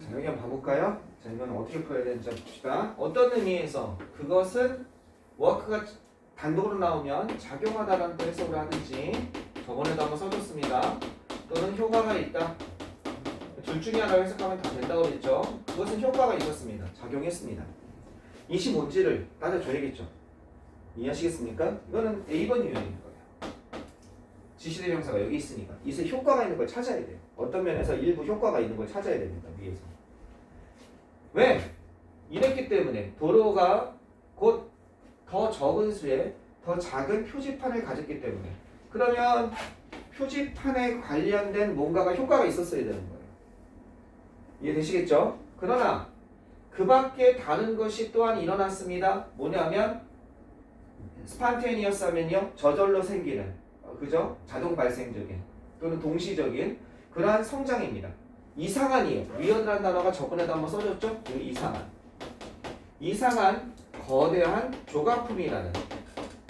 자, 여기 한번 봐볼까요? 자, 이건 어떻게 풀어야 되는지 봅시다. 어떤 의미에서 그것은 워크가 단독으로 나오면 작용하다라는 또 해석을 하든지, 저번에도 한번 써줬습니다. 또는 효과가 있다. 둘 중에 하나를 해석하면 다 된다고 그랬죠. 그것은 효과가 있었습니다. 작용했습니다. 이시 뭔지를 따져줘야겠죠. 이해하시겠습니까? 이거는 A번 유형인 거예요. 지시대명사가 여기 있으니까 이세 효과가 있는 걸 찾아야 돼요. 어떤 면에서 일부 효과가 있는 걸 찾아야 됩니다. 위에서. 왜? 이랬기 때문에 도로가 곧 더 적은 수에 더 작은 표지판을 가졌기 때문에, 그러면 표지판에 관련된 뭔가가 효과가 있었어야 되는 거예요. 이해되시겠죠? 그러나 그 밖에 다른 것이 또한 일어났습니다. 뭐냐면 스판테니어스 하면요, 저절로 생기는, 그죠? 자동 발생적인 또는 동시적인 그러한 성장입니다. 이상한이에요. 위어드라는 단어가 저번에도 한번 써줬죠? 이상한 거대한 조각품이라는,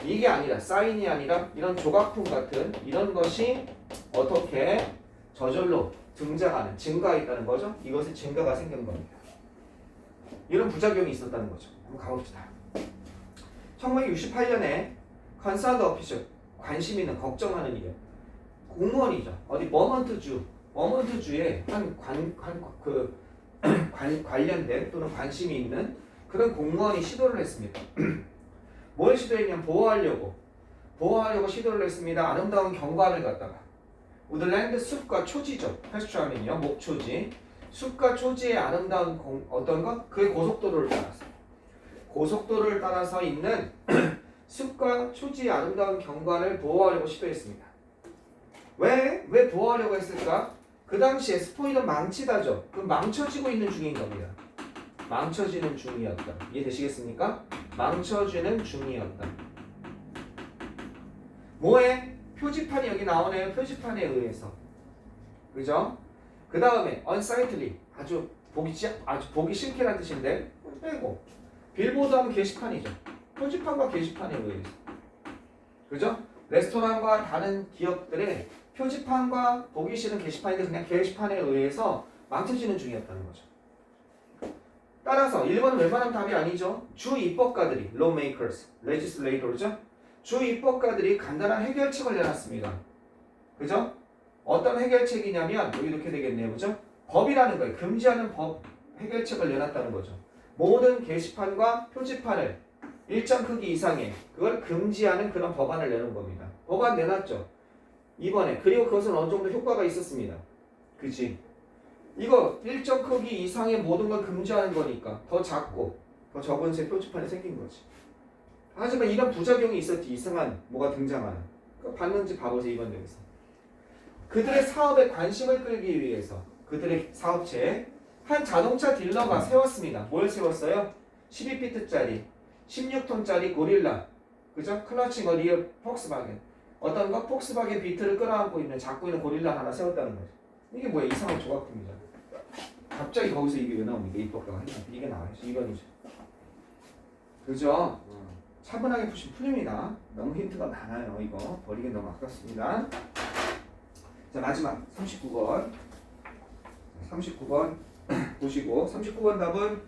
이게 아니라 사인이 아니라 이런 조각품 같은 이런 것이 어떻게 저절로 등장하는, 증가했다는 거죠. 이것의 증가가 생긴 겁니다. 이런 부작용이 있었다는 거죠. 한번 가봅시다. 1968년에 컨서드 어피셜, 관심 있는, 걱정하는 일이요. 공무원이죠. 어디 머먼트주에 관련된 또는 관심이 있는 그런 공무원이 시도를 했습니다. 뭘 시도했냐면 보호하려고 시도를 했습니다. 아름다운 경관을 갖다가 우드랜드, 숲과 초지죠. 패스트라면요, 목초지. 숲과 초지의 아름다운 어떤 것? 그의 고속도로를 따라서 있는 숲과 초지의 아름다운 경관을 보호하려고 시도했습니다. 왜 보호하려고 했을까? 그 당시에 스포일러 망치다죠. 그 망쳐지고 있는 중인 겁니다. 망쳐지는 중이었다. 이해되시겠습니까? 망쳐지는 중이었다. 뭐에? 표지판이 여기 나오네요. 표지판에 의해서. 그죠? 그 다음에 unsightly, 아주 보기 싫게란 뜻인데 빼고, 빌보드하면 게시판이죠. 표지판과 게시판에 의해서. 그죠? 레스토랑과 다른 기업들의 표지판과 보기 싫은 게시판인데 그냥 게시판에 의해서 망쳐지는 중이었다는 거죠. 따라서 1번은 웬만하면 답이 아니죠. 주 입법가들이 lawmakers, legislators죠. 주 입법가들이 간단한 해결책을 내놨습니다. 그죠? 어떤 해결책이냐면 여기 이렇게 되겠네요. 그죠? 법이라는 거예요. 금지하는 법 해결책을 내놨다는 거죠. 모든 게시판과 표지판을 일정 크기 이상의 그걸 금지하는 그런 법안을 내놓은 겁니다. 법안 내놨죠. 이번에. 그리고 그것은 어느 정도 효과가 있었습니다. 그치? 이거 일정 크기 이상의 모든 걸 금지하는 거니까 더 작고 더 적은 새 표지판이 생긴 거지. 하지만 이런 부작용이 있었지. 이상한 뭐가 등장하는. 봤는지 봐보세요. 이번 중에서. 그들의 사업에 관심을 끌기 위해서 그들의 사업체에 한 자동차 딜러가 세웠습니다. 뭘 세웠어요? 12피트짜리 16톤짜리 고릴라, 그죠? 클러치거 리어 폭스바겐. 어떤 거? 폭스바겐 비트를 끌어안고 있는 잡고 있는 고릴라 하나 세웠다는 거죠. 이게 뭐야? 이상한 조각품이잖아. 갑자기 거기서 이게 왜 나옵니까? 입법가가 이게 나와야지. 이건이죠. 그죠? 차분하게 푸시면 풀립니다. 너무 힌트가 많아요. 이거 버리기 너무 아깝습니다. 자, 마지막 39번 39번 보시고 39번 답은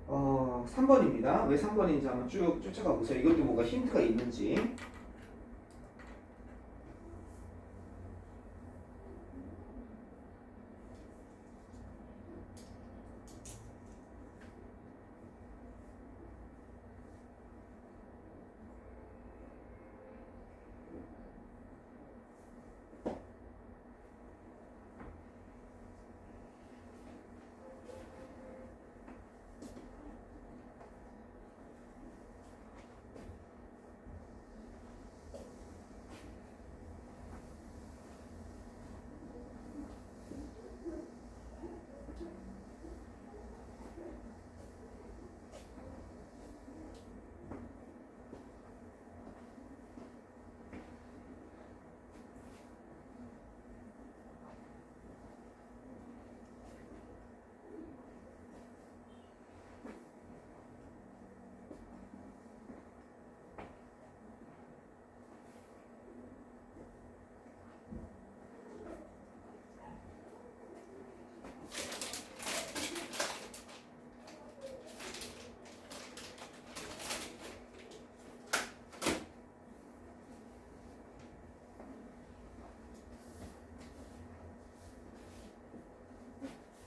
3번입니다. 왜 3번인지 한번 쭉 쫓아가 보세요. 이것도 뭐가 힌트가 있는지.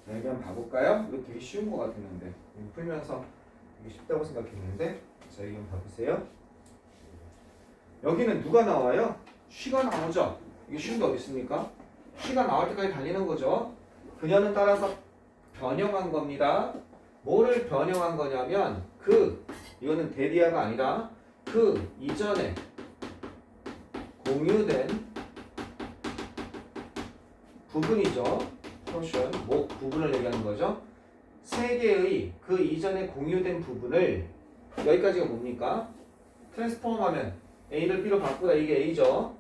자, 여기 한번 봐볼까요? 이거 되게 쉬운 것 같았는데 이거 풀면서 이게 쉽다고 생각했는데 자, 여기 한번 봐보세요. 여기는 누가 나와요? 쉬가 나오죠? 이게 쉬운 게 어디 있습니까? 쉬가 나올 때까지 달리는 거죠. 그녀는 따라서 변형한 겁니다. 뭐를 변형한 거냐면 이거는 데디아가 아니라 그 이전에 공유된 부분이죠. 포션, 부분을 얘기하는 거죠. 세 개의 그 이전에 공유된 부분을 여기까지가 뭡니까? 트랜스폼하면 A를 B로 바꾸다 이게 A죠.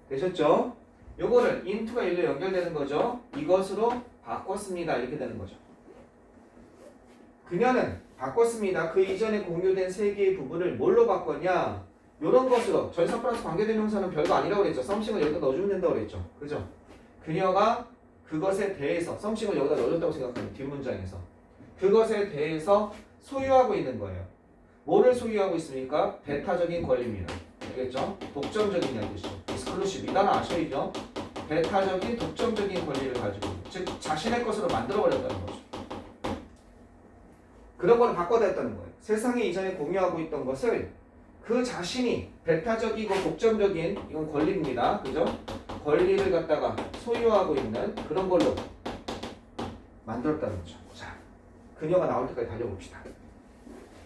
되셨죠? 요거를 into가 1로 연결되는 거죠. 이것으로 바꿨습니다. 이렇게 되는 거죠. 그녀는 바꿨습니다. 그 이전에 공유된 세 개의 부분을 뭘로 바꿨냐? 요런 것으로 전사 플러스 관계대명사는 별거 아니라고 그랬죠. 썸씽을 여기다 넣어주면 된다고 그랬죠. 그죠? 그녀가 그것에 대해서 썸씽을 여기다 넣어줬다고 생각하면 뒷문장에서 그것에 대해서 소유하고 있는 거예요. 뭐를 소유하고 있습니까? 배타적인 권리입니다. 알겠죠? 독점적인 뜻이죠. 익스클루시브. 이 단어 아셔야죠? 배타적인 독점적인 권리를 가지고 즉 자신의 것으로 만들어버렸다는 거죠. 그런 걸 바꿔냈다는 거예요. 세상에 이전에 공유하고 있던 것을 그 자신이 배타적이고 독점적인 이건 권리입니다. 그죠? 권리를 갖다가 소유하고 있는 그런 걸로 만들었다는 거죠. 자, 그녀가 나올 때까지 달려봅시다.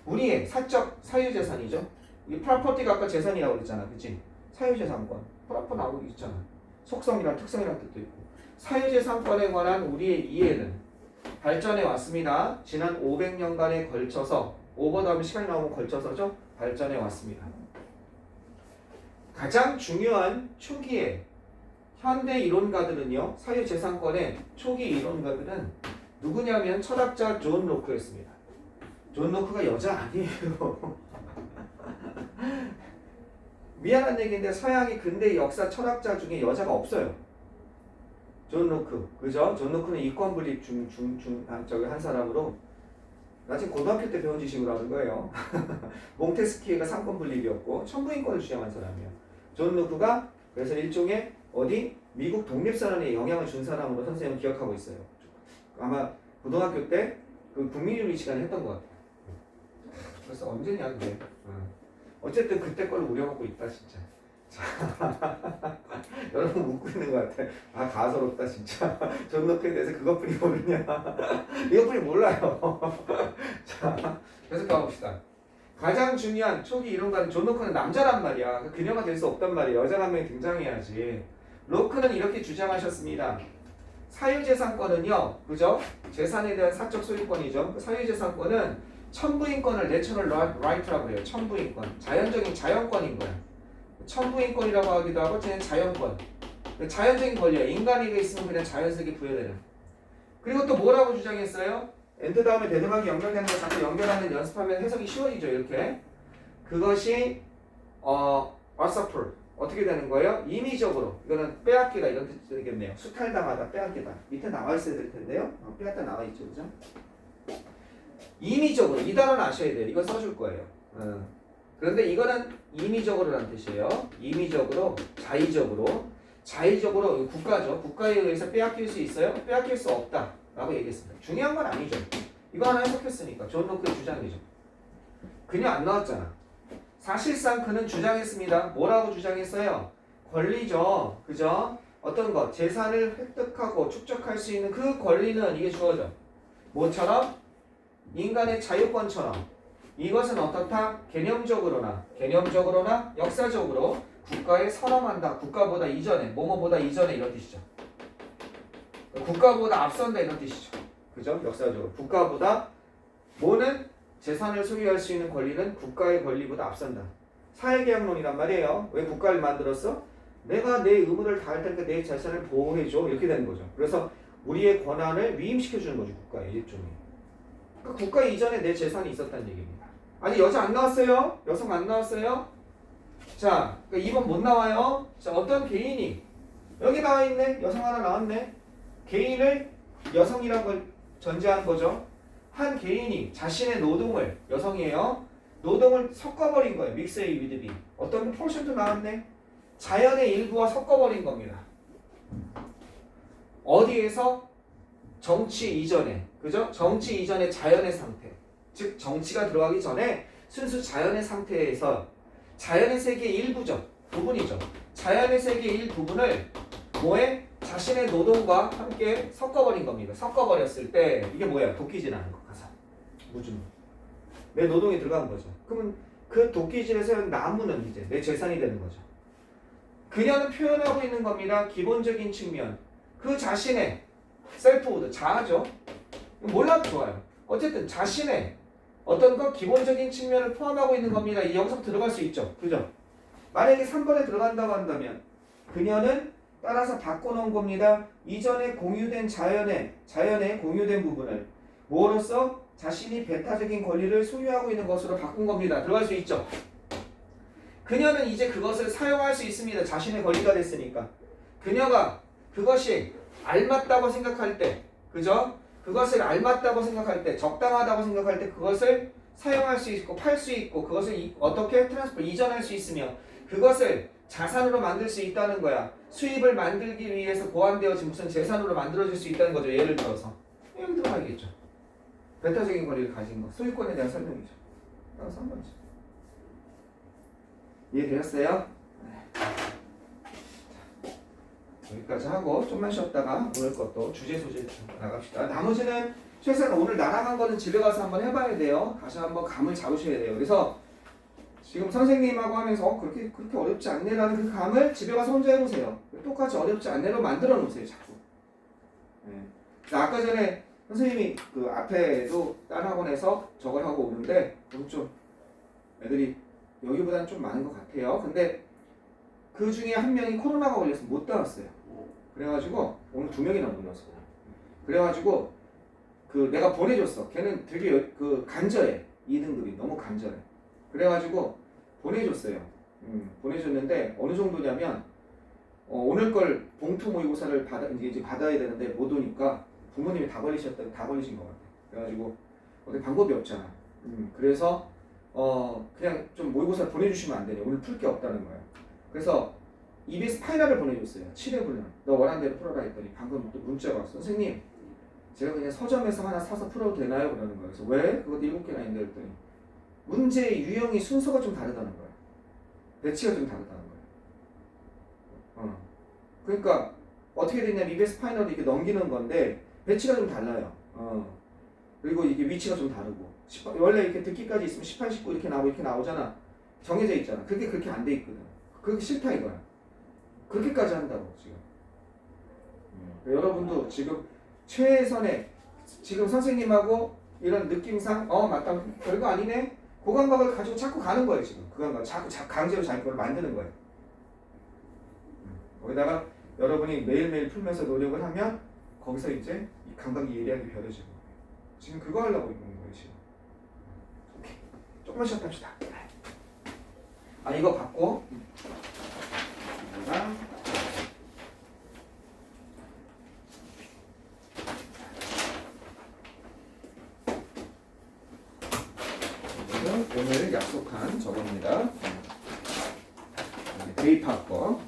우리의 사적 사유재산이죠. 이 프로퍼티가 아까 재산이라고 그랬잖아. 그치? 사유재산권. 프로퍼 나오고 있잖아. 속성이랑 특성이랑 뜻도 있고. 사유재산권에 관한 우리의 이해는 발전해 왔습니다. 지난 500년간에 걸쳐서 오버 다음에 시간이 나오면 걸쳐서죠. 발전해 왔습니다. 가장 중요한 초기에 현대 이론가들은요. 사유재산권의 초기 이론가들은 누구냐면 철학자 존 로크였습니다. 존 로크가 여자 아니에요. 미안한 얘기인데 서양의 근대 역사 철학자 중에 여자가 없어요. 존 로크, 그죠? 존 로크는 이권 분립 한 사람으로 나 지금 고등학교 때 배운 지식으로 하는 거예요. 몽테스키에가 3권 분립이었고 천부인권을 주장한 사람이에요. 존 로크가 그래서 일종의 어디? 미국 독립선언에 영향을 준 사람으로 선생님은 기억하고 있어요. 아마 고등학교 때 그 국민윤리 시간에 했던 것 같아요. 벌써 언제냐 그게. 어쨌든 그때 걸로 우려먹고 있다 진짜. 자, 여러분 웃고 있는 것 같아. 아 가소롭다 진짜. 존 노크에 대해서 그것뿐이 모르냐. 이것뿐이 몰라요. 자, 계속 가봅시다. 가장 중요한 초기 이론가는 존 로크는 남자란 말이야. 그녀가 될 수 없단 말이야. 여자가 한 명이 등장해야지. 로크는 이렇게 주장하셨습니다. 사유재산권은요, 그죠? 재산에 대한 사적 소유권이죠. 사유재산권은 천부인권을 내처럴 라이트라고 해요. 천부인권. 자연적인 자연권인 거야. 천부인권이라고 하기도 하고, 쟤는 자연권. 자연적인 권리야. 인간에게 있으면 그냥 자연스럽게 부여되는. 그리고 또 뭐라고 주장했어요? 엔드 다음에 대등하게 연결되는 거 자꾸 연결하는 연습하면 해석이 쉬워지죠. 이렇게. 그것이 어서풀. 어떻게 되는 거예요? 임의적으로. 이거는 빼앗기다 이런 뜻이 되겠네요. 수탈당하다, 빼앗기다. 밑에 나와 있어야 될 텐데요. 빼앗다 나와 있죠, 그죠? 임의적으로. 이 단어는 아셔야 돼요. 이거 써줄 거예요. 그런데 이거는 임의적으로라는 뜻이에요. 임의적으로, 자의적으로. 자의적으로 국가죠. 국가에 의해서 빼앗길 수 있어요? 빼앗길 수 없다. 라고 얘기했습니다. 중요한 건 아니죠. 이거 하나 해석했으니까. 존 로크의 주장이죠. 그녀 안 나왔잖아. 사실상 그는 주장했습니다. 뭐라고 주장했어요? 권리죠. 그죠? 어떤 것, 재산을 획득하고 축적할 수 있는 그 권리는 이게 주어져. 뭐처럼? 인간의 자유권처럼. 이것은 어떻다? 개념적으로나 역사적으로 국가에 선언한다. 국가보다 이전에, 뭐뭐보다 이전에 이런 뜻이죠. 국가보다 앞선다 이런 뜻이죠. 그죠? 역사적으로. 국가보다 뭐는 재산을 소유할 수 있는 권리는 국가의 권리보다 앞선다. 사회계약론이란 말이에요. 왜 국가를 만들었어? 내가 내 의무를 다할 테니까 내 재산을 보호해줘. 이렇게 되는 거죠. 그래서 우리의 권한을 위임시켜주는 거죠. 국가의 일종의. 그러니까 국가 이전에 내 재산이 있었다는 얘기입니다. 아니 여자 안 나왔어요? 여성 안 나왔어요? 자, 그러니까 2번 못 나와요. 자, 어떤 개인이 여기 나와 있네. 여성 하나 나왔네. 개인을 여성이라는 걸 전제한 거죠. 한 개인이 자신의 노동을, 여성이에요. 노동을 섞어버린 거예요. 믹스의 위드비. 어떤 포션도 나왔네. 자연의 일부와 섞어버린 겁니다. 어디에서? 정치 이전에. 그죠? 정치 이전의 자연의 상태. 즉 정치가 들어가기 전에 순수 자연의 상태에서 자연의 세계의 일부죠. 부분이죠. 자연의 세계의 일부분을 뭐에? 자신의 노동과 함께 섞어버린 겁니다. 섞어버렸을 때 이게 뭐야? 도끼질하는 거 가서 무슨 내 노동이 들어간 거죠. 그러면 그 도끼질에서 나무는 이제 내 재산이 되는 거죠. 그녀는 표현하고 있는 겁니다. 기본적인 측면. 그 자신의 셀프우드, 자아죠. 몰라도 좋아요. 어쨌든 자신의 어떤 것 기본적인 측면을 포함하고 있는 겁니다. 이 여기서 들어갈 수 있죠. 그죠? 만약에 3번에 들어간다고 한다면 그녀는 따라서 바꿔놓은 겁니다. 이전에 공유된 자연의 공유된 부분을 뭐로써 자신이 배타적인 권리를 소유하고 있는 것으로 바꾼 겁니다. 들어갈 수 있죠. 그녀는 이제 그것을 사용할 수 있습니다. 자신의 권리가 됐으니까. 그녀가 그것이 알맞다고 생각할 때, 그죠? 그것을 알맞다고 생각할 때, 적당하다고 생각할 때 그것을 사용할 수 있고 팔 수 있고 그것을 어떻게 트랜스퍼 이전할 수 있으며 그것을 자산으로 만들 수 있다는 거야. 수입을 만들기 위해서 보완되어진 무슨 재산으로 만들어질 수 있다는 거죠. 예를 들어서 여기 들어가야겠죠. 배타적인 권리를 가진 것, 소유권에 대한 설명이죠. 따라서 한 번이죠. 이해되셨어요? 네. 여기까지 하고 좀만 쉬었다가 오늘 것도 주제 소재 나갑시다. 나머지는 최소한 오늘 날아간 거는 집에 가서 한번 해봐야 돼요. 다시 한번 감을 잡으셔야 돼요. 그래서 지금 선생님하고 하면서 그렇게 어렵지 않네라는 그 감을 집에 가서 혼자 해보세요. 똑같이 어렵지 않네로 만들어 놓으세요. 자꾸. 네. 아까 전에 선생님이 그 앞에도 딴 학원에서 저걸 하고 오는데 좀 애들이 여기보다는 좀 많은 것 같아요. 근데 그 중에 한 명이 코로나가 걸려서 못 따왔어요. 그래가지고 오늘 2명이나 못 나왔어요. 그래가지고 그 내가 보내줬어. 걔는 되게 그 간절해. 2등급이 너무 간절해. 그래가지고 보내줬어요. 보내줬는데 어느 정도냐면 오늘 걸 봉투 모의고사를 이제 받아야 되는데 못 오니까 부모님이 다 걸리신 것 같아. 그래가지고 어떻게 방법이 없잖아. 그래서 그냥 좀 모의고사를 보내주시면 안 되냐. 오늘 풀 게 없다는 거야. 그래서 EBS 파이널을 보내줬어요. 7회 분량. 너 원하는 대로 풀어라 했더니 방금 또 문자가 왔어. 선생님, 제가 그냥 서점에서 하나 사서 풀어도 되나요? 그러는 거예요. 그래서 왜? 그것도 7개나 있는데 했더니 문제의 유형이 순서가 좀 다르다는 거야. 배치가 좀 다르다는 거야. 그러니까 어떻게 되냐면 EBS 파이널을 이렇게 넘기는 건데 배치가 좀 달라요. 그리고 이게 위치가 좀 다르고 원래 이렇게 듣기까지 있으면 18, 19 이렇게 나오고 이렇게 나오잖아. 정해져 있잖아. 그렇게 안 돼 있거든. 그렇게 싫다 이거야. 그렇게까지 한다고 지금. 여러분도 지금 최선의 지금 선생님하고 이런 느낌상 맞다 별거 아니네 그 감각을 가지고 자꾸 가는 거예요. 지금 그 감각 자꾸 강제로 자기 걸 만드는 거예요. 거기다가 여러분이 매일매일 풀면서 노력을 하면 거기서 이제 이 감각이 예리하게 변해지는 거예요. 지금 그거 하려고 있는 거예요. 지금. 오케이. 조금만 쉬었다 합시다. 이거 받고 오늘 약속한 저겁니다. 대입학거.